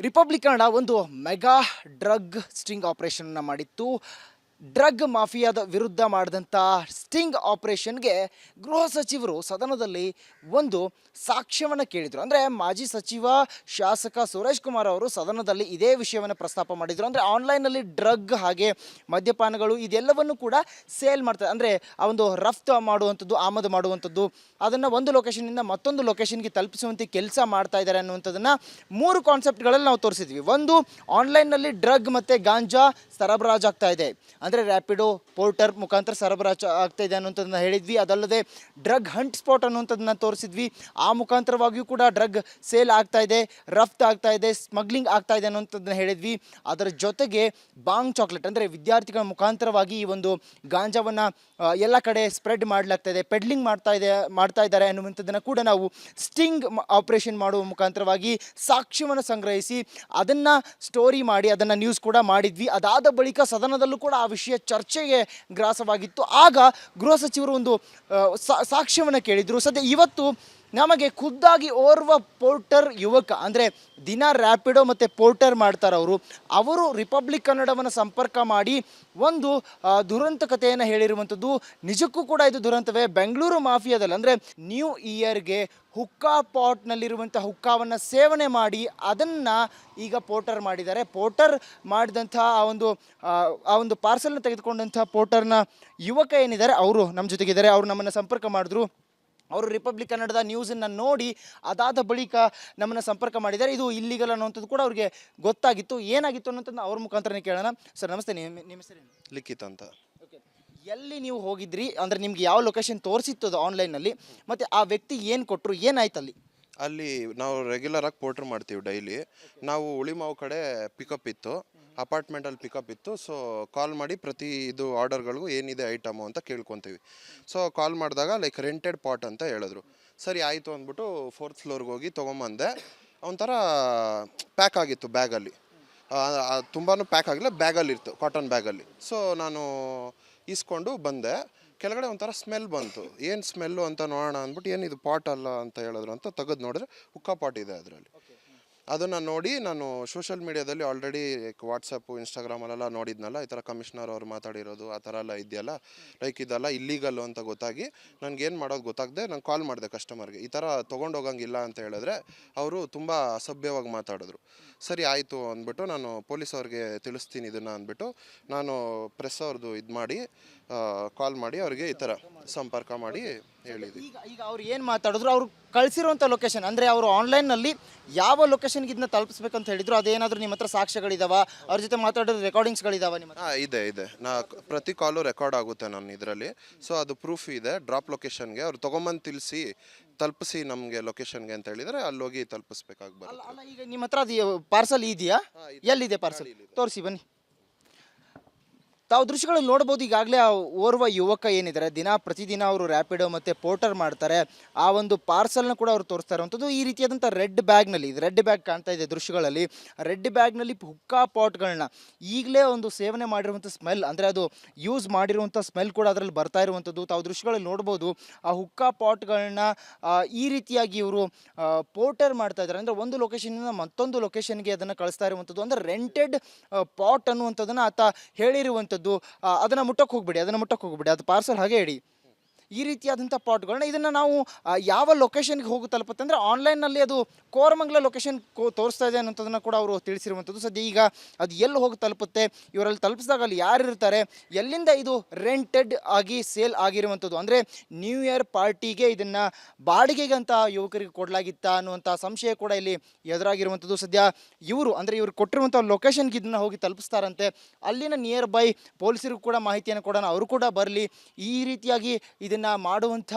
Republic Kannada ಒಂದು mega drug sting ಆಪರೇಷನ್ನ ಮಾಡಿತ್ತು. Drug ಮಾಫಿಯಾದ ವಿರುದ್ಧ ಮಾಡಿದಂಥ ಸ್ಟಿಂಗ್ ಆಪರೇಷನ್ಗೆ ಗೃಹ ಸಚಿವರು ಸದನದಲ್ಲಿ ಒಂದು ಸಾಕ್ಷ್ಯವನ್ನು ಕೇಳಿದರು. ಅಂದರೆ ಮಾಜಿ ಸಚಿವ ಶಾಸಕ ಸುರೇಶ್ ಕುಮಾರ್ ಅವರು ಸದನದಲ್ಲಿ ಇದೇ ವಿಷಯವನ್ನು ಪ್ರಸ್ತಾಪ ಮಾಡಿದರು. ಅಂದರೆ ಆನ್ಲೈನಲ್ಲಿ ಡ್ರಗ್ ಹಾಗೆ ಮದ್ಯಪಾನಗಳು ಇದೆಲ್ಲವನ್ನು ಕೂಡ ಸೇಲ್ ಮಾಡ್ತಾರೆ, ಅಂದರೆ ಆ ಒಂದು ರಫ್ತು ಮಾಡುವಂಥದ್ದು, ಆಮದು ಮಾಡುವಂಥದ್ದು, ಅದನ್ನು ಒಂದು ಲೊಕೇಶನ್ನಿಂದ ಮತ್ತೊಂದು ಲೊಕೇಶನ್ಗೆ ತಲುಪಿಸುವಂತೆ ಕೆಲಸ ಮಾಡ್ತಾ ಇದ್ದಾರೆ ಅನ್ನುವಂಥದ್ದನ್ನು 3 ಕಾನ್ಸೆಪ್ಟ್ಗಳಲ್ಲಿ ನಾವು ತೋರಿಸಿದ್ವಿ. ಒಂದು, ಆನ್ಲೈನ್ನಲ್ಲಿ ಡ್ರಗ್ ಮತ್ತು ಗಾಂಜಾ ಸರಬರಾಜು ಆಗ್ತಾ ಇದೆ, ಅಂದರೆ ರ್ಯಾಪಿಡೋ ಪೋರ್ಟರ್ ಮುಖಾಂತರ ಸರಬರಾಜು ಆಗ್ತಾ ಇದೆ ಅನ್ನುವಂಥದ್ದನ್ನ ಹೇಳಿದ್ವಿ. ಅದಲ್ಲದೆ ಡ್ರಗ್ ಹಂಟ್ ಸ್ಪಾಟ್ ಅನ್ನುವಂಥದ್ದನ್ನ ತೋರಿಸಿದ್ವಿ. ಆ ಮುಖಾಂತರವಾಗಿಯೂ ಕೂಡ ಡ್ರಗ್ ಸೇಲ್ ಆಗ್ತಾ ಇದೆ, ರಫ್ತು ಆಗ್ತಾ ಇದೆ, ಸ್ಮಗ್ಲಿಂಗ್ ಆಗ್ತಾ ಇದೆ ಅನ್ನುವಂಥದ್ದನ್ನ ಹೇಳಿದ್ವಿ. ಅದರ ಜೊತೆಗೆ ಬಾಂಗ್ ಚಾಕ್ಲೇಟ್, ಅಂದರೆ ವಿದ್ಯಾರ್ಥಿಗಳ ಮುಖಾಂತರವಾಗಿ ಈ ಒಂದು ಗಾಂಜಾವನ್ನು ಎಲ್ಲ ಕಡೆ ಸ್ಪ್ರೆಡ್ ಮಾಡಲಾಗ್ತಾ ಇದೆ, ಪೆಡ್ಲಿಂಗ್ ಮಾಡ್ತಾ ಇದ್ದಾರೆ ಅನ್ನುವಂಥದ್ದನ್ನು ಕೂಡ ನಾವು ಸ್ಟಿಂಗ್ ಆಪರೇಷನ್ ಮಾಡುವ ಮುಖಾಂತರವಾಗಿ ಸಾಕ್ಷ್ಯವನ್ನು ಸಂಗ್ರಹಿಸಿ ಅದನ್ನು ಸ್ಟೋರಿ ಮಾಡಿ ಅದನ್ನು ನ್ಯೂಸ್ ಕೂಡ ಮಾಡಿದ್ವಿ. ಅದಾದ ಬಳಿಕ ಸದನದಲ್ಲೂ ಕೂಡ ಆ ವಿಷಯ ಚರ್ಚೆಗೆ ಗ್ರಾಸವಾಗಿತ್ತು. ಆಗ ಗೃಹ ಸಚಿವರು ಒಂದು ಸಾಕ್ಷ್ಯವನ್ನು ಕೇಳಿದರು. ಸದ್ಯ ಇವತ್ತು ನಮಗೆ ಖುದ್ದಾಗಿ ಓರ್ವ ಪೋರ್ಟರ್ ಯುವಕ, ಅಂದರೆ ದಿನ ರ್ಯಾಪಿಡೋ ಮತ್ತು ಪೋರ್ಟರ್ ಮಾಡ್ತಾರೆ ಅವರು ರಿಪಬ್ಲಿಕ್ ಕನ್ನಡವನ್ನು ಸಂಪರ್ಕ ಮಾಡಿ ಒಂದು ದುರಂತ ಕಥೆಯನ್ನು ಹೇಳಿರುವಂಥದ್ದು. ನಿಜಕ್ಕೂ ಕೂಡ ಇದು ದುರಂತವೇ. ಬೆಂಗಳೂರು ಮಾಫಿಯಾದಲ್ಲಿ, ಅಂದರೆ ನ್ಯೂ ಇಯರ್ಗೆ ಹುಕ್ಕಾ ಪಾಟ್ನಲ್ಲಿರುವಂಥ ಹುಕ್ಕಾವನ್ನು ಸೇವನೆ ಮಾಡಿ ಅದನ್ನು ಈಗ ಪೋರ್ಟರ್ ಮಾಡಿದ್ದಾರೆ. ಪೋರ್ಟರ್ ಮಾಡಿದಂಥ ಆ ಒಂದು ಪಾರ್ಸಲ್ನ ತೆಗೆದುಕೊಂಡಂಥ ಪೋರ್ಟರ್ನ ಯುವಕ ಏನಿದ್ದಾರೆ ಅವರು ನಮ್ಮ ಜೊತೆಗಿದ್ದಾರೆ. ಅವರು ನಮ್ಮನ್ನು ಸಂಪರ್ಕ ಮಾಡಿದ್ರು. ಅವರು ರಿಪಬ್ಲಿಕ್ ಕನ್ನಡದ ನ್ಯೂಸನ್ನು ನೋಡಿ ಅದಾದ ಬಳಿಕ ನಮ್ಮನ್ನು ಸಂಪರ್ಕ ಮಾಡಿದ್ದಾರೆ. ಇದು ಇಲ್ಲಿಗಲ್ ಅನ್ನುವಂಥದ್ದು ಕೂಡ ಅವ್ರಿಗೆ ಗೊತ್ತಾಗಿತ್ತು. ಏನಾಗಿತ್ತು ಅನ್ನೋಂಥದ್ದು ಅವ್ರ ಮುಖಾಂತರನೇ ಕೇಳೋಣ. ಸರ್ ನಮಸ್ತೆ, ನಿಮ್ಮ ಹೆಸರೇನು? ಲಿಖಿತ್ ಅಂತ. ಓಕೆ, ಎಲ್ಲಿ ನೀವು ಹೋಗಿದ್ರಿ, ಅಂದರೆ ನಿಮ್ಗೆ ಯಾವ ಲೊಕೇಶನ್ ತೋರಿಸಿತ್ತು ಅದು ಆನ್ಲೈನಲ್ಲಿ, ಮತ್ತು ಆ ವ್ಯಕ್ತಿ ಏನು ಕೊಟ್ಟರು, ಏನಾಯ್ತು ಅಲ್ಲಿ? ಅಲ್ಲಿ ನಾವು ರೆಗ್ಯುಲರಾಗಿ ಪೋರ್ಟ್ರ್ ಮಾಡ್ತೀವಿ ಡೈಲಿ. ನಾವು ಉಳಿಮಾವು ಕಡೆ ಪಿಕಪ್ ಇತ್ತು, ಅಪಾರ್ಟ್ಮೆಂಟಲ್ಲಿ ಪಿಕಪ್ ಇತ್ತು. ಸೊ ಕಾಲ್ ಮಾಡಿ ಪ್ರತಿ ಇದು ಆರ್ಡರ್ಗಳಿಗೂ ಏನಿದೆ ಐಟಮು ಅಂತ ಕೇಳ್ಕೊತೀವಿ. ಸೊ ಕಾಲ್ ಮಾಡಿದಾಗ ಲೈಕ್ ರೆಂಟೆಡ್ ಪಾಟ್ ಅಂತ ಹೇಳಿದ್ರು. ಸರಿ ಆಯಿತು ಅಂದ್ಬಿಟ್ಟು 4th ಫ್ಲೋರ್ಗೆ ಹೋಗಿ ತೊಗೊಂಬಂದೆ. ಒಂಥರ ಪ್ಯಾಕ್ ಆಗಿತ್ತು ಬ್ಯಾಗಲ್ಲಿ, ತುಂಬಾ ಪ್ಯಾಕ್ ಆಗಿಲ್ಲ, ಬ್ಯಾಗಲ್ಲಿತ್ತು, ಕಾಟನ್ ಬ್ಯಾಗಲ್ಲಿ. ಸೊ ನಾನು ಇಸ್ಕೊಂಡು ಬಂದೆ. ಕೆಳಗಡೆ ಒಂಥರ ಸ್ಮೆಲ್ ಬಂತು. ಏನು ಸ್ಮೆಲ್ಲು ಅಂತ ನೋಡೋಣ ಅಂದ್ಬಿಟ್ಟು ಏನಿದು ಪಾಟ್ ಅಲ್ಲ ಅಂತ ಹೇಳಿದ್ರು ಅಂತ ತೆಗೆದು ನೋಡಿದ್ರೆ ಹುಕ್ಕಾ ಪಾಟ್ ಇದೆ ಅದರಲ್ಲಿ. ಅದನ್ನು ನೋಡಿ ನಾನು ಸೋಷಿಯಲ್ ಮೀಡಿಯಾದಲ್ಲಿ ಆಲ್ರೆಡಿ ವಾಟ್ಸಪ್ಪು ಇನ್ಸ್ಟಾಗ್ರಾಮಲ್ಲೆಲ್ಲ ನೋಡಿದ್ನಲ್ಲ, ಈ ಥರ ಕಮಿಷನರ್ ಅವ್ರು ಮಾತಾಡಿರೋದು ಆ ಥರ ಎಲ್ಲ ಇದೆಯಲ್ಲ, ಲೈಕ್ ಇದೆಲ್ಲ ಇಲ್ಲೀಗಲ್ಲು ಅಂತ ಗೊತ್ತಾಗಿ ನನಗೇನು ಮಾಡೋದು ಗೊತ್ತಾಗದೆ ನಾನು ಕಾಲ್ ಮಾಡಿದೆ ಕಸ್ಟಮರ್ಗೆ. ಈ ಥರ ತೊಗೊಂಡೋಗಂಗಿಲ್ಲ ಅಂತ ಹೇಳಿದ್ರೆ ಅವರು ತುಂಬ ಅಸಭ್ಯವಾಗಿ ಮಾತಾಡಿದ್ರು. ಸರಿ ಆಯಿತು ಅಂದ್ಬಿಟ್ಟು ನಾನು ಪೊಲೀಸ್ ಅವ್ರಿಗೆ ತಿಳಿಸ್ತೀನಿ ಇದನ್ನು ಅಂದ್ಬಿಟ್ಟು ನಾನು ಪ್ರೆಸ್ ಅವ್ರದ್ದು ಇದು ಮಾಡಿ ಕಾಲ್ ಮಾಡಿ ಅವ್ರಿಗೆ ಈ ಥರ ಸಂಪರ್ಕ ಮಾಡಿ ಹೇಳಿದ್ವಿ. ಈಗ ಅವ್ರು ಏನು ಮಾತಾಡಿದ್ರು, ಅವ್ರು ಕಳಿಸಿರುವಂಥ ಲೊಕೇಶನ್, ಅಂದರೆ ಅವರು ಆನ್ಲೈನ್ನಲ್ಲಿ ಯಾವ ಲೊಕೇಶನ್ಗೆ ಇದನ್ನ ತಲುಪಿಸ್ಬೇಕಂತ ಹೇಳಿದ್ರು, ಅದೇನಾದರೂ ನಿಮ್ಮ ಹತ್ರ ಸಾಕ್ಷ್ಯಗಳಿದಾವ, ಅವ್ರ ಜೊತೆ ಮಾತಾಡೋದು ರೆಕಾರ್ಡಿಂಗ್ಸ್ಗಳಿದಾವ ನಿಮ್ಮ ಹತ್ರ? ಇದೆ. ಪ್ರತಿ ಕಾಲು ರೆಕಾರ್ಡ್ ಆಗುತ್ತೆ ನನ್ನ ಇದರಲ್ಲಿ. ಸೊ ಅದು ಪ್ರೂಫ್ ಇದೆ. ಡ್ರಾಪ್ ಲೊಕೇಶನ್ಗೆ ಅವ್ರು ತೊಗೊಂಬಂದು ತಲುಪಿಸಿ ನಮಗೆ ಲೊಕೇಶನ್ಗೆ ಅಂತ ಹೇಳಿದರೆ ಅಲ್ಲಿ ಹೋಗಿ ತಲುಪಿಸ್ಬೇಕಾಗಿ ಬರುತ್ತೆ. ಅಲ್ಲ, ಈಗ ನಿಮ್ಮ ಹತ್ರ ಅದು ಪಾರ್ಸಲ್ ಇದೆಯಾ? ಎಲ್ಲಿದೆ ಪಾರ್ಸಲ್? ತೋರಿಸಿ ಬನ್ನಿ. ತಾವು ದೃಶ್ಯಗಳಲ್ಲಿ ನೋಡ್ಬೋದು. ಈಗಾಗಲೇ ಆ ಓರ್ವ ಯುವಕ ಏನಿದ್ದಾರೆ, ಪ್ರತಿದಿನ ಅವರು ರ್ಯಾಪಿಡೋ ಮತ್ತು ಪೋರ್ಟರ್ ಮಾಡ್ತಾರೆ. ಆ ಒಂದು ಪಾರ್ಸಲ್ನ ಕೂಡ ಅವರು ತೋರಿಸ್ತಾ ಇರುವಂಥದ್ದು ಈ ರೀತಿಯಾದಂಥ ರೆಡ್ ಬ್ಯಾಗ್ನಲ್ಲಿ. ಇದು ರೆಡ್ ಬ್ಯಾಗ್ ಕಾಣ್ತಾ ಇದೆ ದೃಶ್ಯಗಳಲ್ಲಿ. ರೆಡ್ ಬ್ಯಾಗ್ನಲ್ಲಿ ಹುಕ್ಕಾ ಪಾಟ್ಗಳನ್ನ ಈಗಲೇ ಒಂದು ಸೇವನೆ ಮಾಡಿರುವಂಥ ಸ್ಮೆಲ್, ಅಂದರೆ ಅದು ಯೂಸ್ ಮಾಡಿರುವಂಥ ಸ್ಮೆಲ್ ಕೂಡ ಅದರಲ್ಲಿ ಬರ್ತಾ ಇರುವಂಥದ್ದು ತಾವು ದೃಶ್ಯಗಳಲ್ಲಿ ನೋಡ್ಬೋದು. ಆ ಹುಕ್ಕಾ ಪಾಟ್ಗಳನ್ನ ಈ ರೀತಿಯಾಗಿ ಇವರು ಪೋರ್ಟರ್ ಮಾಡ್ತಾ ಇದ್ದಾರೆ, ಅಂದರೆ ಒಂದು ಲೊಕೇಶನ್ನಿಂದ ಮತ್ತೊಂದು ಲೊಕೇಶನ್ಗೆ ಅದನ್ನು ಕಳಿಸ್ತಾ ಇರುವಂಥದ್ದು. ಅಂದರೆ ರೆಂಟೆಡ್ ಪಾಟ್ ಅನ್ನುವಂಥದ್ದನ್ನು ಆತ ಹೇಳಿರುವಂಥದ್ದು. ಅದನ್ನು ಮುಟ್ಟಕ್ಕೆ ಹೋಗ್ಬಿಡಿ, ಅದು ಪಾರ್ಸಲ್ ಹಾಗೆ ಇಡಿ. ಈ ರೀತಿಯಾದಂಥ ಪಾಟ್ಗಳನ್ನ ಇದನ್ನು ನಾವು ಯಾವ ಲೊಕೇಶನ್ಗೆ ಹೋಗಿ ತಲುಪುತ್ತೆ ಅಂದರೆ ಆನ್ಲೈನ್ನಲ್ಲಿ ಅದು ಕೋರಮಂಗಲ ಲೊಕೇಶನ್ ತೋರಿಸ್ತಾ ಇದೆ ಅನ್ನೋಂಥದ್ದನ್ನು ಕೂಡ ಅವರು ತಿಳಿಸಿರುವಂಥದ್ದು. ಸದ್ಯ ಈಗ ಅದು ಎಲ್ಲಿ ಹೋಗಿ ತಲುಪುತ್ತೆ, ಇವರಲ್ಲಿ ತಲುಪಿಸಿದಾಗ ಅಲ್ಲಿ ಯಾರಿರ್ತಾರೆ, ಎಲ್ಲಿಂದ ಇದು ರೆಂಟೆಡ್ ಆಗಿ ಸೇಲ್ ಆಗಿರುವಂಥದ್ದು, ಅಂದರೆ ನ್ಯೂ ಇಯರ್ ಪಾರ್ಟಿಗೆ ಇದನ್ನು ಬಾಡಿಗೆಗೆ ಅಂತ ಯುವಕರಿಗೆ ಕೊಡಲಾಗಿತ್ತಾ ಅನ್ನುವಂಥ ಸಂಶಯ ಕೂಡ ಇಲ್ಲಿ ಎದುರಾಗಿರುವಂಥದ್ದು. ಸದ್ಯ ಇವರು ಕೊಟ್ಟಿರುವಂಥ ಲೊಕೇಶನ್ಗೆ ಇದನ್ನು ಹೋಗಿ ತಲುಪಿಸ್ತಾರಂತೆ. ಅಲ್ಲಿನ ನಿಯರ್ ಬೈ ಪೊಲೀಸರಿಗೂ ಕೂಡ ಮಾಹಿತಿಯನ್ನು ಕೊಡೋಣ, ಅವರು ಕೂಡ ಬರಲಿ. ಈ ರೀತಿಯಾಗಿ ಇದನ್ನು ಮಾಡುವಂಥ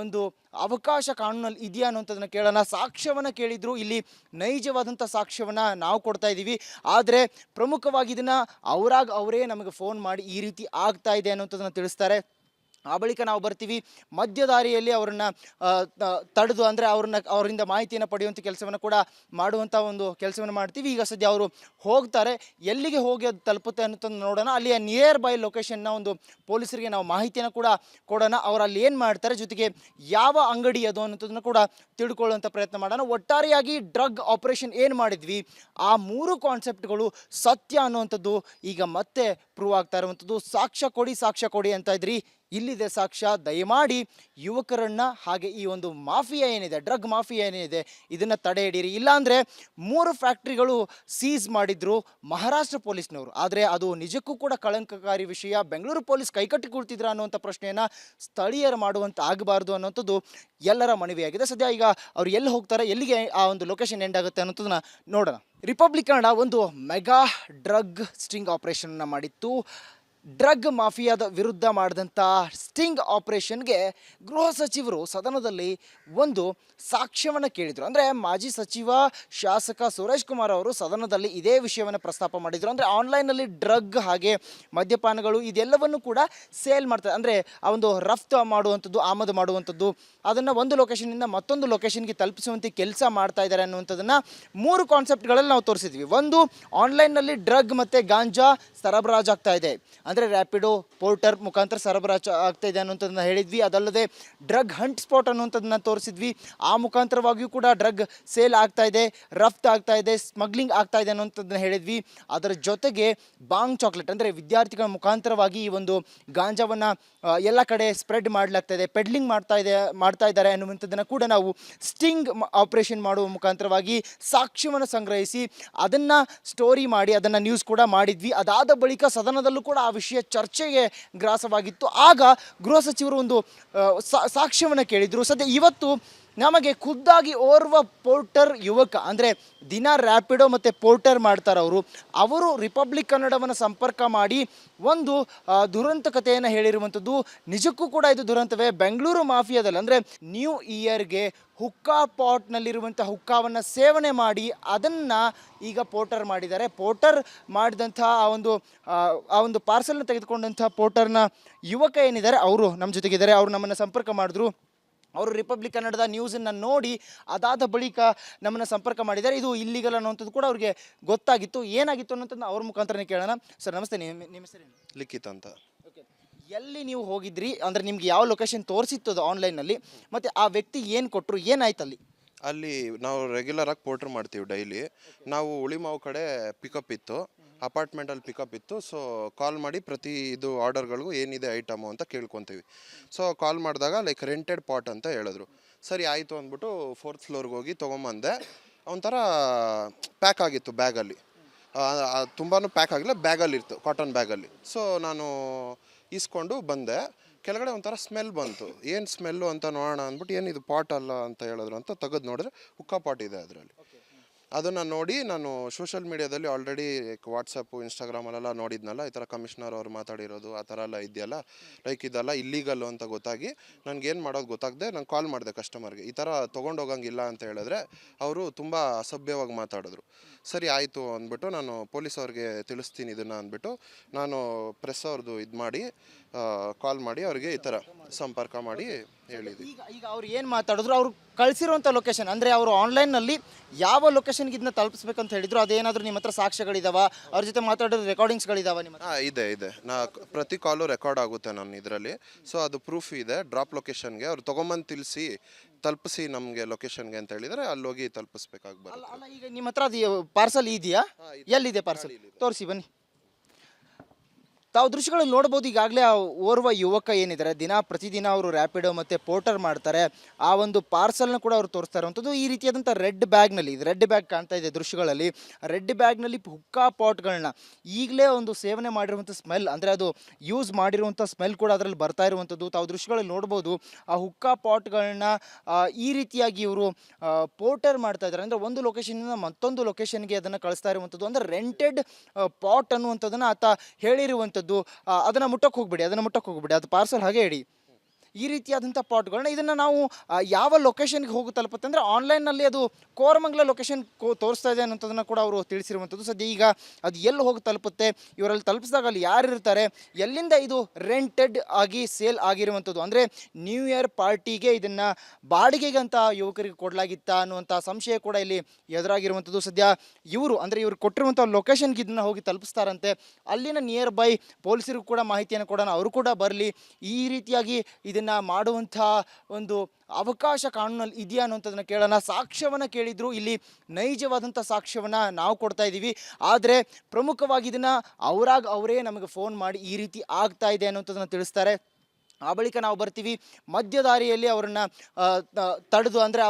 ಒಂದು ಅವಕಾಶ ಕಾನೂನಲ್ಲಿ ಇದೆಯಾ ಅನ್ನುವಂಥದ್ದನ್ನು ಕೇಳೋಣ. ಸಾಕ್ಷ್ಯವನ್ನು ಕೇಳಿದ್ರು, ಇಲ್ಲಿ ನೈಜವಾದಂಥ ಸಾಕ್ಷ್ಯವನ್ನು ನಾವು ಕೊಡ್ತಾ ಇದ್ದೀವಿ. ಆದರೆ ಪ್ರಮುಖವಾಗಿ ಇದನ್ನು ಅವರೇ ನಮಗೆ ಫೋನ್ ಮಾಡಿ ಈ ರೀತಿ ಆಗ್ತಾ ಇದೆ ಅನ್ನುವಂಥದ್ದನ್ನು ತಿಳಿಸ್ತಾರೆ. ಆ ಬಳಿಕ ನಾವು ಬರ್ತೀವಿ ಮಧ್ಯದಾರಿಯಲ್ಲಿ ಅವರನ್ನು ತಡೆದು ಅಂದರೆ ಅವರಿಂದ ಮಾಹಿತಿಯನ್ನು ಪಡೆಯುವಂಥ ಕೆಲಸವನ್ನು ಕೂಡ ಮಾಡುವಂಥ ಒಂದು ಕೆಲಸವನ್ನು ಮಾಡ್ತೀವಿ. ಈಗ ಸದ್ಯ ಅವರು ಹೋಗ್ತಾರೆ, ಎಲ್ಲಿಗೆ ಹೋಗಿ ಅದು ತಲುಪುತ್ತೆ ಅನ್ನೋದನ್ನು ನೋಡೋಣ. ಅಲ್ಲಿಯ ನಿಯರ್ ಬೈ ಲೊಕೇಶನ್ನ ಒಂದು ಪೊಲೀಸರಿಗೆ ನಾವು ಮಾಹಿತಿಯನ್ನು ಕೂಡ ಕೊಡೋಣ. ಅವರು ಅಲ್ಲಿ ಏನು ಮಾಡ್ತಾರೆ, ಜೊತೆಗೆ ಯಾವ ಅಂಗಡಿ ಅದು ಅನ್ನೋದನ್ನು ಕೂಡ ತಿಳ್ಕೊಳ್ಳುವಂಥ ಪ್ರಯತ್ನ ಮಾಡೋಣ. ಒಟ್ಟಾರೆಯಾಗಿ ಡ್ರಗ್ ಆಪರೇಷನ್ ಏನು ಮಾಡಿದ್ವಿ, ಆ 3 ಕಾನ್ಸೆಪ್ಟ್ಗಳು ಸತ್ಯ ಅನ್ನುವಂಥದ್ದು ಈಗ ಮತ್ತೆ ಪ್ರೂವ್ ಆಗ್ತಾ ಇರುವಂಥದ್ದು. ಸಾಕ್ಷ್ಯ ಕೊಡಿ ಅಂತ ಇದ್ರಿ, ಇಲ್ಲಿದೆ ಸಾಕ್ಷ್ಯ. ದಯಮಾಡಿ ಯುವಕರನ್ನು ಹಾಗೆ ಈ ಒಂದು ಮಾಫಿಯಾ ಏನಿದೆ, ಡ್ರಗ್ ಮಾಫಿಯಾ ಏನಿದೆ, ಇದನ್ನು ತಡೆ ಹಿಡೀರಿ. ಇಲ್ಲಾಂದರೆ 3 ಫ್ಯಾಕ್ಟ್ರಿಗಳು ಸೀಸ್ ಮಾಡಿದ್ರು ಮಹಾರಾಷ್ಟ್ರ ಪೊಲೀಸ್ನವರು. ಆದರೆ ಅದು ನಿಜಕ್ಕೂ ಕೂಡ ಕಳಂಕಕಾರಿ ವಿಷಯ. ಬೆಂಗಳೂರು ಪೊಲೀಸ್ ಕೈಕಟ್ಟಿ ಕುಳಿತಿದ್ರ ಅನ್ನುವಂಥ ಪ್ರಶ್ನೆಯನ್ನು ಸ್ಥಳೀಯರು ಮಾಡುವಂಥ ಆಗಬಾರ್ದು ಅನ್ನೋಂಥದ್ದು ಎಲ್ಲರ ಮನವಿಯಾಗಿದೆ. ಸದ್ಯ ಈಗ ಅವ್ರು ಎಲ್ಲಿ ಹೋಗ್ತಾರೆ, ಎಲ್ಲಿಗೆ ಆ ಒಂದು ಲೊಕೇಶನ್ ಎಂಡ್ ಆಗುತ್ತೆ ಅನ್ನೋದನ್ನ ನೋಡೋಣ. ರಿಪಬ್ಲಿಕ್ ಕನ್ನಡ ಒಂದು ಮೆಗಾ ಡ್ರಗ್ ಸ್ಟಿಂಗ್ ಆಪರೇಷನ್ನ ಮಾಡಿತ್ತು. ಡ್ರಗ್ ಮಾಫಿಯಾದ ವಿರುದ್ಧ ಮಾಡಿದಂಥ ಸ್ಟಿಂಗ್ ಆಪರೇಷನ್ಗೆ ಗೃಹ ಸಚಿವರು ಸದನದಲ್ಲಿ ಒಂದು ಸಾಕ್ಷ್ಯವನ್ನು ಕೇಳಿದರು. ಅಂದರೆ ಮಾಜಿ ಸಚಿವ ಶಾಸಕ ಸುರೇಶ್ ಕುಮಾರ್ ಅವರು ಸದನದಲ್ಲಿ ಇದೇ ವಿಷಯವನ್ನು ಪ್ರಸ್ತಾಪ ಮಾಡಿದರು. ಅಂದರೆ ಆನ್ಲೈನಲ್ಲಿ ಡ್ರಗ್ ಹಾಗೆ ಮದ್ಯಪಾನಗಳು ಇದೆಲ್ಲವನ್ನು ಕೂಡ ಸೇಲ್ ಮಾಡ್ತಾರೆ, ಅಂದರೆ ಆ ಒಂದು ರಫ್ತು ಮಾಡುವಂಥದ್ದು, ಆಮದು ಮಾಡುವಂಥದ್ದು, ಅದನ್ನು ಒಂದು ಲೊಕೇಶನಿಂದ ಮತ್ತೊಂದು ಲೊಕೇಶನ್ಗೆ ತಲುಪಿಸುವಂಥ ಕೆಲಸ ಮಾಡ್ತಾ ಇದ್ದಾರೆ ಅನ್ನುವಂಥದ್ದನ್ನು 3 ಕಾನ್ಸೆಪ್ಟ್ಗಳಲ್ಲಿ ನಾವು ತೋರಿಸಿದ್ವಿ. ಒಂದು, ಆನ್ಲೈನ್ನಲ್ಲಿ ಡ್ರಗ್ ಮತ್ತು ಗಾಂಜಾ ಸರಬರಾಜು ಆಗ್ತಾ ಇದೆ, ಅಂದರೆ ರ್ಯಾಪಿಡೋ ಪೋರ್ಟರ್ ಮುಖಾಂತರ ಸರಬರಾಜು ಆಗ್ತಾ ಇದೆ ಅನ್ನುವಂಥದ್ದನ್ನ ಹೇಳಿದ್ವಿ. ಅದಲ್ಲದೆ ಡ್ರಗ್ ಹಂಟ್ ಸ್ಪಾಟ್ ಅನ್ನುವಂಥದ್ದನ್ನ ತೋರಿಸಿದ್ವಿ. ಆ ಮುಖಾಂತರವಾಗಿಯೂ ಕೂಡ ಡ್ರಗ್ ಸೇಲ್ ಆಗ್ತಾ ಇದೆ, ರಫ್ತು ಆಗ್ತಾ ಇದೆ, ಸ್ಮಗ್ಲಿಂಗ್ ಆಗ್ತಾ ಇದೆ ಅನ್ನುವಂಥದ್ದನ್ನ ಹೇಳಿದ್ವಿ. ಅದರ ಜೊತೆಗೆ ಬಾಂಗ್ ಚಾಕ್ಲೇಟ್, ಅಂದರೆ ವಿದ್ಯಾರ್ಥಿಗಳ ಮುಖಾಂತರವಾಗಿ ಈ ಒಂದು ಗಾಂಜಾವನ್ನು ಎಲ್ಲ ಕಡೆ ಸ್ಪ್ರೆಡ್ ಮಾಡಲಾಗ್ತಾ ಇದೆ, ಪೆಡ್ಲಿಂಗ್ ಮಾಡ್ತಾ ಇದ್ದಾರೆ ಅನ್ನುವಂಥದ್ದನ್ನು ಕೂಡ ನಾವು ಸ್ಟಿಂಗ್ ಆಪರೇಷನ್ ಮಾಡುವ ಮುಖಾಂತರವಾಗಿ ಸಾಕ್ಷ್ಯವನ್ನು ಸಂಗ್ರಹಿಸಿ ಅದನ್ನು ಸ್ಟೋರಿ ಮಾಡಿ ಅದನ್ನು ನ್ಯೂಸ್ ಕೂಡ ಮಾಡಿದ್ವಿ. ಅದಾದ ಬಳಿಕ ಸದನದಲ್ಲೂ ಕೂಡ ಆ ವಿಷಯ ಚರ್ಚೆಗೆ ಗ್ರಾಸವಾಗಿತ್ತು. ಆಗ ಗೃಹ ಸಚಿವರು ಒಂದು ಸಾಕ್ಷ್ಯವನ್ನು ಕೇಳಿದರು. ಸದ್ಯ ಇವತ್ತು ನಮಗೆ ಖುದ್ದಾಗಿ ಓರ್ವ ಪೋರ್ಟರ್ ಯುವಕ, ಅಂದರೆ ದಿನ ರ್ಯಾಪಿಡೋ ಮತ್ತು ಪೋರ್ಟರ್ ಮಾಡ್ತಾರೆ ಅವರು ರಿಪಬ್ಲಿಕ್ ಕನ್ನಡವನ್ನು ಸಂಪರ್ಕ ಮಾಡಿ ಒಂದು ದುರಂತ ಕಥೆಯನ್ನು ಹೇಳಿರುವಂಥದ್ದು. ನಿಜಕ್ಕೂ ಕೂಡ ಇದು ದುರಂತವೇ. ಬೆಂಗಳೂರು ಮಾಫಿಯಾದಲ್ಲಿ, ಅಂದರೆ ನ್ಯೂ ಇಯರ್ಗೆ ಹುಕ್ಕಾ ಪಾಟ್ನಲ್ಲಿರುವಂಥ ಹುಕ್ಕಾವನ್ನು ಸೇವನೆ ಮಾಡಿ ಅದನ್ನು ಈಗ ಪೋರ್ಟರ್ ಮಾಡಿದ್ದಾರೆ. ಪೋರ್ಟರ್ ಮಾಡಿದಂಥ ಆ ಒಂದು ಪಾರ್ಸಲ್ನ ತೆಗೆದುಕೊಂಡಂಥ ಪೋರ್ಟರ್ನ ಯುವಕ ಏನಿದ್ದಾರೆ ಅವರು ನಮ್ಮ ಜೊತೆಗಿದ್ದಾರೆ. ಅವರು ನಮ್ಮನ್ನು ಸಂಪರ್ಕ ಮಾಡಿದ್ರು. ಅವರು ರಿಪಬ್ಲಿಕ್ ಕನ್ನಡದ ನ್ಯೂಸನ್ನು ನೋಡಿ ಅದಾದ ಬಳಿಕ ನಮ್ಮನ್ನು ಸಂಪರ್ಕ ಮಾಡಿದ್ದಾರೆ. ಇದು ಇಲ್ಲಿಗಲ್ ಅನ್ನುವಂಥದ್ದು ಕೂಡ ಅವ್ರಿಗೆ ಗೊತ್ತಾಗಿತ್ತು. ಏನಾಗಿತ್ತು ಅನ್ನೋಂಥದ್ದು ಅವ್ರ ಮುಖಾಂತರನೇ ಕೇಳೋಣ. ಸರ್ ನಮಸ್ತೆ, ನಿಮ್ಮ ಹೆಸರೇನು? ಲಿಖಿತ್ ಅಂತ. ಓಕೆ, ಎಲ್ಲಿ ನೀವು ಹೋಗಿದ್ರಿ, ಅಂದರೆ ನಿಮ್ಗೆ ಯಾವ ಲೊಕೇಶನ್ ತೋರಿಸಿತ್ತು ಅದು ಆನ್ಲೈನಲ್ಲಿ, ಮತ್ತು ಆ ವ್ಯಕ್ತಿ ಏನು ಕೊಟ್ಟರು, ಏನಾಯ್ತು ಅಲ್ಲಿ? ಅಲ್ಲಿ ನಾವು ರೆಗ್ಯುಲರಾಗಿ ಪೋರ್ಟ್ರ್ ಮಾಡ್ತೀವಿ ಡೈಲಿ. ನಾವು ಉಳಿಮಾವು ಕಡೆ ಪಿಕಪ್ ಇತ್ತು, ಅಪಾರ್ಟ್ಮೆಂಟಲ್ಲಿ ಪಿಕಪ್ ಇತ್ತು. ಸೊ ಕಾಲ್ ಮಾಡಿ ಪ್ರತಿ ಇದು ಆರ್ಡರ್ಗಳಿಗೂ ಏನಿದೆ ಐಟಮು ಅಂತ ಕೇಳ್ಕೊತೀವಿ. ಸೊ ಕಾಲ್ ಮಾಡಿದಾಗ ಲೈಕ್ ರೆಂಟೆಡ್ ಪಾಟ್ ಅಂತ ಹೇಳಿದ್ರು. ಸರಿ ಆಯಿತು ಅಂದ್ಬಿಟ್ಟು 4th ಫ್ಲೋರ್ಗೆ ಹೋಗಿ ತೊಗೊಂಬಂದೆ. ಒಂಥರ ಪ್ಯಾಕ್ ಆಗಿತ್ತು ಬ್ಯಾಗಲ್ಲಿ, ತುಂಬಾ ಪ್ಯಾಕ್ ಆಗಿಲ್ಲ, ಬ್ಯಾಗಲ್ಲಿತ್ತು, ಕಾಟನ್ ಬ್ಯಾಗಲ್ಲಿ. ಸೊ ನಾನು ಇಸ್ಕೊಂಡು ಬಂದೆ. ಕೆಳಗಡೆ ಒಂಥರ ಸ್ಮೆಲ್ ಬಂತು. ಏನು ಸ್ಮೆಲ್ಲು ಅಂತ ನೋಡೋಣ ಅಂದ್ಬಿಟ್ಟು ಏನಿದು ಪಾಟ್ ಅಲ್ಲ ಅಂತ ಹೇಳಿದ್ರು ಅಂತ ತೆಗೆದು ನೋಡಿದ್ರೆ ಹುಕ್ಕಾ ಪಾಟ್ ಇದೆ ಅದರಲ್ಲಿ. ಅದನ್ನು ನೋಡಿ ನಾನು ಸೋಷಿಯಲ್ ಮೀಡಿಯಾದಲ್ಲಿ ಆಲ್ರೆಡಿ ವಾಟ್ಸಪ್ಪು ಇನ್ಸ್ಟಾಗ್ರಾಮಲ್ಲೆಲ್ಲ ನೋಡಿದ್ನಲ್ಲ, ಈ ಥರ ಕಮಿಷನರ್ ಅವ್ರು ಮಾತಾಡಿರೋದು ಆ ಥರ ಎಲ್ಲ ಇದೆಯಲ್ಲ, ಲೈಕ್ ಇದೆಲ್ಲ ಇಲ್ಲೀಗಲ್ಲು ಅಂತ ಗೊತ್ತಾಗಿ ನನಗೇನು ಮಾಡೋದು ಗೊತ್ತಾಗದೆ ನಾನು ಕಾಲ್ ಮಾಡಿದೆ ಕಸ್ಟಮರ್ಗೆ. ಈ ಥರ ತೊಗೊಂಡೋಗಂಗಿಲ್ಲ ಅಂತ ಹೇಳಿದ್ರೆ ಅವರು ತುಂಬ ಅಸಭ್ಯವಾಗಿ ಮಾತಾಡಿದ್ರು. ಸರಿ ಆಯಿತು ಅಂದ್ಬಿಟ್ಟು ನಾನು ಪೊಲೀಸ್ ಅವ್ರಿಗೆ ತಿಳಿಸ್ತೀನಿ ಇದನ್ನು ಅಂದ್ಬಿಟ್ಟು ನಾನು ಪ್ರೆಸ್ ಅವ್ರದ್ದು ಇದು ಮಾಡಿ ಕಾಲ್ ಮಾಡಿ ಅವ್ರಿಗೆ ಈ ಥರ ಸಂಪರ್ಕ ಮಾಡಿ ಹೇಳಿದ್ವಿ. ಈಗ ಅವ್ರು ಏನು ಮಾತಾಡಿದ್ರು, ಅವ್ರು ಕಳಿಸಿರುವಂಥ ಲೊಕೇಶನ್, ಅಂದರೆ ಅವರು ಆನ್ಲೈನ್ನಲ್ಲಿ ಯಾವ ಲೊಕೇಶನ್ಗೆ ಇದನ್ನ ತಲುಪಿಸ್ಬೇಕಂತ ಹೇಳಿದ್ರು, ಅದೇನಾದರೂ ನಿಮ್ಮ ಹತ್ರ ಸಾಕ್ಷ್ಯಗಳಿದಾವ, ಅವ್ರ ಜೊತೆ ಮಾತಾಡೋದು ರೆಕಾರ್ಡಿಂಗ್ಸ್ಗಳಿದಾವ ನಿಮ್ಮ ಹತ್ರ? ಇದೆ. ಪ್ರತಿ ಕಾಲು ರೆಕಾರ್ಡ್ ಆಗುತ್ತೆ ನನ್ನ ಇದರಲ್ಲಿ. ಸೊ ಅದು ಪ್ರೂಫ್ ಇದೆ. ಡ್ರಾಪ್ ಲೊಕೇಶನ್ಗೆ ಅವ್ರು ತೊಗೊಂಬಂದು ತಲುಪಿಸಿ ನಮಗೆ ಲೊಕೇಶನ್ಗೆ ಅಂತ ಹೇಳಿದರೆ ಅಲ್ಲಿ ಹೋಗಿ ತಲುಪಿಸ್ಬೇಕಾಗ್ಬಾರ್ದು. ಅಲ್ಲ, ಈಗ ನಿಮ್ಮ ಹತ್ರ ಅದು ಪಾರ್ಸಲ್ ಇದೆಯಾ? ಎಲ್ಲಿದೆ ಪಾರ್ಸಲ್? ತೋರಿಸಿ ಬನ್ನಿ. ತಾವು ದೃಶ್ಯಗಳಲ್ಲಿ ನೋಡ್ಬೋದು. ಈಗಾಗಲೇ ಆ ಓರ್ವ ಯುವಕ ಏನಿದ್ದಾರೆ, ಪ್ರತಿದಿನ ಅವರು ರ್ಯಾಪಿಡೋ ಮತ್ತು ಪೋರ್ಟರ್ ಮಾಡ್ತಾರೆ. ಆ ಒಂದು ಪಾರ್ಸಲ್ನ ಕೂಡ ಅವರು ತೋರಿಸ್ತಾ ಇರುವಂಥದ್ದು ಈ ರೀತಿಯಾದಂಥ ರೆಡ್ ಬ್ಯಾಗ್ನಲ್ಲಿ. ಇದು ರೆಡ್ ಬ್ಯಾಗ್ ಕಾಣ್ತಾ ಇದೆ ದೃಶ್ಯಗಳಲ್ಲಿ. ರೆಡ್ ಬ್ಯಾಗ್ನಲ್ಲಿ ಹುಕ್ಕಾ ಪಾಟ್ಗಳನ್ನ ಈಗಲೇ ಒಂದು ಸೇವನೆ ಮಾಡಿರುವಂಥ ಸ್ಮೆಲ್, ಅಂದರೆ ಅದು ಯೂಸ್ ಮಾಡಿರುವಂಥ ಸ್ಮೆಲ್ ಕೂಡ ಅದರಲ್ಲಿ ಬರ್ತಾ ಇರುವಂಥದ್ದು ತಾವು ದೃಶ್ಯಗಳಲ್ಲಿ ನೋಡ್ಬೋದು. ಆ ಹುಕ್ಕಾ ಪಾಟ್ಗಳನ್ನ ಈ ರೀತಿಯಾಗಿ ಇವರು ಪೋರ್ಟರ್ ಮಾಡ್ತಾ ಇದ್ದಾರೆ. ಅಂದರೆ ಒಂದು ಲೊಕೇಶನಿಂದ ಮತ್ತೊಂದು ಲೊಕೇಶನ್ಗೆ ಅದನ್ನು ಕಳಿಸ್ತಾ ಇರುವಂಥದ್ದು. ಅಂದರೆ ರೆಂಟೆಡ್ ಪಾಟ್ ಅನ್ನುವಂಥದ್ದನ್ನು ಆತ ಹೇಳಿರುವಂಥದ್ದು. ಅದನ್ನು ಮುಟ್ಟಕ್ಕೆ ಹೋಗ್ಬೇಡಿ, ಅದು ಪಾರ್ಸಲ್ ಹಾಗೆ ಇಡಿ. ಈ ರೀತಿಯಾದಂಥ ಪಾಟ್ಗಳನ್ನ ಇದನ್ನು ನಾವು ಯಾವ ಲೊಕೇಶನ್ಗೆ ಹೋಗಿ ತಲುಪುತ್ತೆ ಅಂದರೆ ಆನ್ಲೈನ್ನಲ್ಲಿ ಅದು ಕೋರಮಂಗಲ ಲೊಕೇಶನ್ ತೋರಿಸ್ತಾ ಇದೆ ಅನ್ನೋಂಥದ್ದನ್ನು ಕೂಡ ಅವರು ತಿಳಿಸಿರುವಂಥದ್ದು. ಸದ್ಯ ಈಗ ಅದು ಎಲ್ಲಿ ಹೋಗಿ ತಲುಪುತ್ತೆ, ಇವರಲ್ಲಿ ತಲುಪಿಸಿದಾಗ ಅಲ್ಲಿ ಯಾರು ಇರ್ತಾರೆ, ಎಲ್ಲಿಂದ ಇದು ರೆಂಟೆಡ್ ಆಗಿ ಸೇಲ್ ಆಗಿರುವಂಥದ್ದು, ಅಂದರೆ ನ್ಯೂ ಇಯರ್ ಪಾರ್ಟಿಗೆ ಇದನ್ನು ಬಾಡಿಗೆಗೆ ಅಂತ ಯುವಕರಿಗೆ ಕೊಡಲಾಗಿತ್ತಾ ಅನ್ನುವಂಥ ಸಂಶಯ ಕೂಡ ಇಲ್ಲಿ ಎದುರಾಗಿರುವಂಥದ್ದು. ಸದ್ಯ ಇವರು ಕೊಟ್ಟಿರುವಂಥ ಲೊಕೇಶನ್ಗೆ ಇದನ್ನು ಹೋಗಿ ತಲುಪಿಸ್ತಾರಂತೆ. ಅಲ್ಲಿನ ನಿಯರ್ ಬೈ ಪೊಲೀಸರಿಗೂ ಕೂಡ ಮಾಹಿತಿಯನ್ನು ಕೊಡೋಣ, ಅವರು ಕೂಡ ಬರಲಿ, ಈ ರೀತಿಯಾಗಿ ಇದನ್ನು ಮಾಡುವಂಥ ಒಂದು ಅವಕಾಶ ಕಾನೂನಲ್ಲಿ ಇದೆಯಾ ಅನ್ನೋಂಥದ್ದನ್ನು ಕೇಳೋಣ. ಸಾಕ್ಷ್ಯವನ್ನು ಕೇಳಿದ್ರು, ಇಲ್ಲಿ ನೈಜವಾದಂಥ ಸಾಕ್ಷ್ಯವನ್ನು ನಾವು ಕೊಡ್ತಾ ಇದ್ದೀವಿ, ಆದರೆ ಪ್ರಮುಖವಾಗಿ ಇದನ್ನು ಅವರೇ ನಮಗೆ ಫೋನ್ ಮಾಡಿ ಈ ರೀತಿ ಆಗ್ತಾ ಇದೆ ಅನ್ನೋಂಥದ್ದನ್ನು ತಿಳಿಸ್ತಾರೆ. ಆ ಬಳಿಕ ನಾವು ಬರ್ತೀವಿ, ಮಧ್ಯದಾರಿಯಲ್ಲಿ ಅವರನ್ನು ತಡೆದು ಅಂದರೆ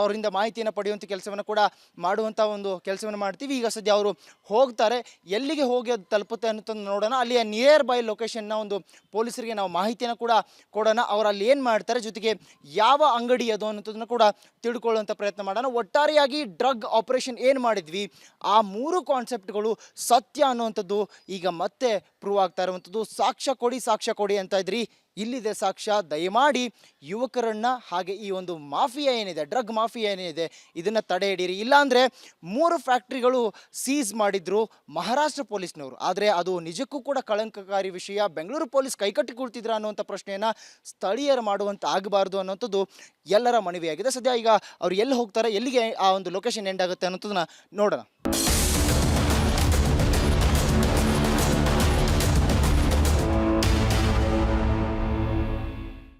ಅವರಿಂದ ಮಾಹಿತಿಯನ್ನು ಪಡೆಯುವಂಥ ಕೆಲಸವನ್ನು ಕೂಡ ಮಾಡುವಂಥ ಒಂದು ಕೆಲಸವನ್ನು ಮಾಡ್ತೀವಿ. ಈಗ ಸದ್ಯ ಅವರು ಹೋಗ್ತಾರೆ, ಎಲ್ಲಿಗೆ ಹೋಗಿ ಅದು ತಲುಪುತ್ತೆ ಅನ್ನೋದನ್ನು ನೋಡೋಣ. ಅಲ್ಲಿಯ ನಿಯರ್ ಬೈ ಲೊಕೇಶನ್ನ ಒಂದು ಪೊಲೀಸರಿಗೆ ನಾವು ಮಾಹಿತಿಯನ್ನು ಕೂಡ ಕೊಡೋಣ. ಅವರು ಅಲ್ಲಿ ಏನು ಮಾಡ್ತಾರೆ, ಜೊತೆಗೆ ಯಾವ ಅಂಗಡಿ ಅದು ಅನ್ನೋದನ್ನು ಕೂಡ ತಿಳ್ಕೊಳ್ಳುವಂಥ ಪ್ರಯತ್ನ ಮಾಡೋಣ. ಒಟ್ಟಾರೆಯಾಗಿ ಡ್ರಗ್ ಆಪರೇಷನ್ ಏನು ಮಾಡಿದ್ವಿ, ಆ 3 ಕಾನ್ಸೆಪ್ಟ್ಗಳು ಸತ್ಯ ಅನ್ನುವಂಥದ್ದು ಈಗ ಮತ್ತೆ ಪ್ರೂವ್ ಆಗ್ತಾ ಇರುವಂಥದ್ದು. ಸಾಕ್ಷ್ಯ ಕೊಡಿ ಅಂತ ಇದ್ರಿ, ಇಲ್ಲಿದೆ ಸಾಕ್ಷ್ಯ. ದಯಮಾಡಿ ಯುವಕರನ್ನು ಹಾಗೆ ಈ ಒಂದು ಮಾಫಿಯಾ ಏನಿದೆ, ಡ್ರಗ್ ಮಾಫಿಯಾ ಏನಿದೆ, ಇದನ್ನು ತಡೆ ಹಿಡೀರಿ. ಇಲ್ಲಾಂದರೆ 3 ಫ್ಯಾಕ್ಟ್ರಿಗಳು ಸೀಸ್ ಮಾಡಿದ್ರು ಮಹಾರಾಷ್ಟ್ರ ಪೊಲೀಸ್ನವರು, ಆದರೆ ಅದು ನಿಜಕ್ಕೂ ಕೂಡ ಕಳಂಕಕಾರಿ ವಿಷಯ. ಬೆಂಗಳೂರು ಪೊಲೀಸ್ ಕೈಕಟ್ಟಿ ಕುಳಿತಿದ್ರ ಅನ್ನುವಂಥ ಪ್ರಶ್ನೆಯನ್ನು ಸ್ಥಳೀಯರು ಮಾಡುವಂಥ ಆಗಬಾರ್ದು ಅನ್ನೋಂಥದ್ದು ಎಲ್ಲರ ಮನವಿಯಾಗಿದೆ. ಸದ್ಯ ಈಗ ಅವ್ರು ಎಲ್ಲಿ ಹೋಗ್ತಾರೆ, ಎಲ್ಲಿಗೆ ಆ ಒಂದು ಲೊಕೇಶನ್ ಎಂಡ್ ಆಗುತ್ತೆ ಅನ್ನೋಂಥದ್ದನ್ನ ನೋಡೋಣ.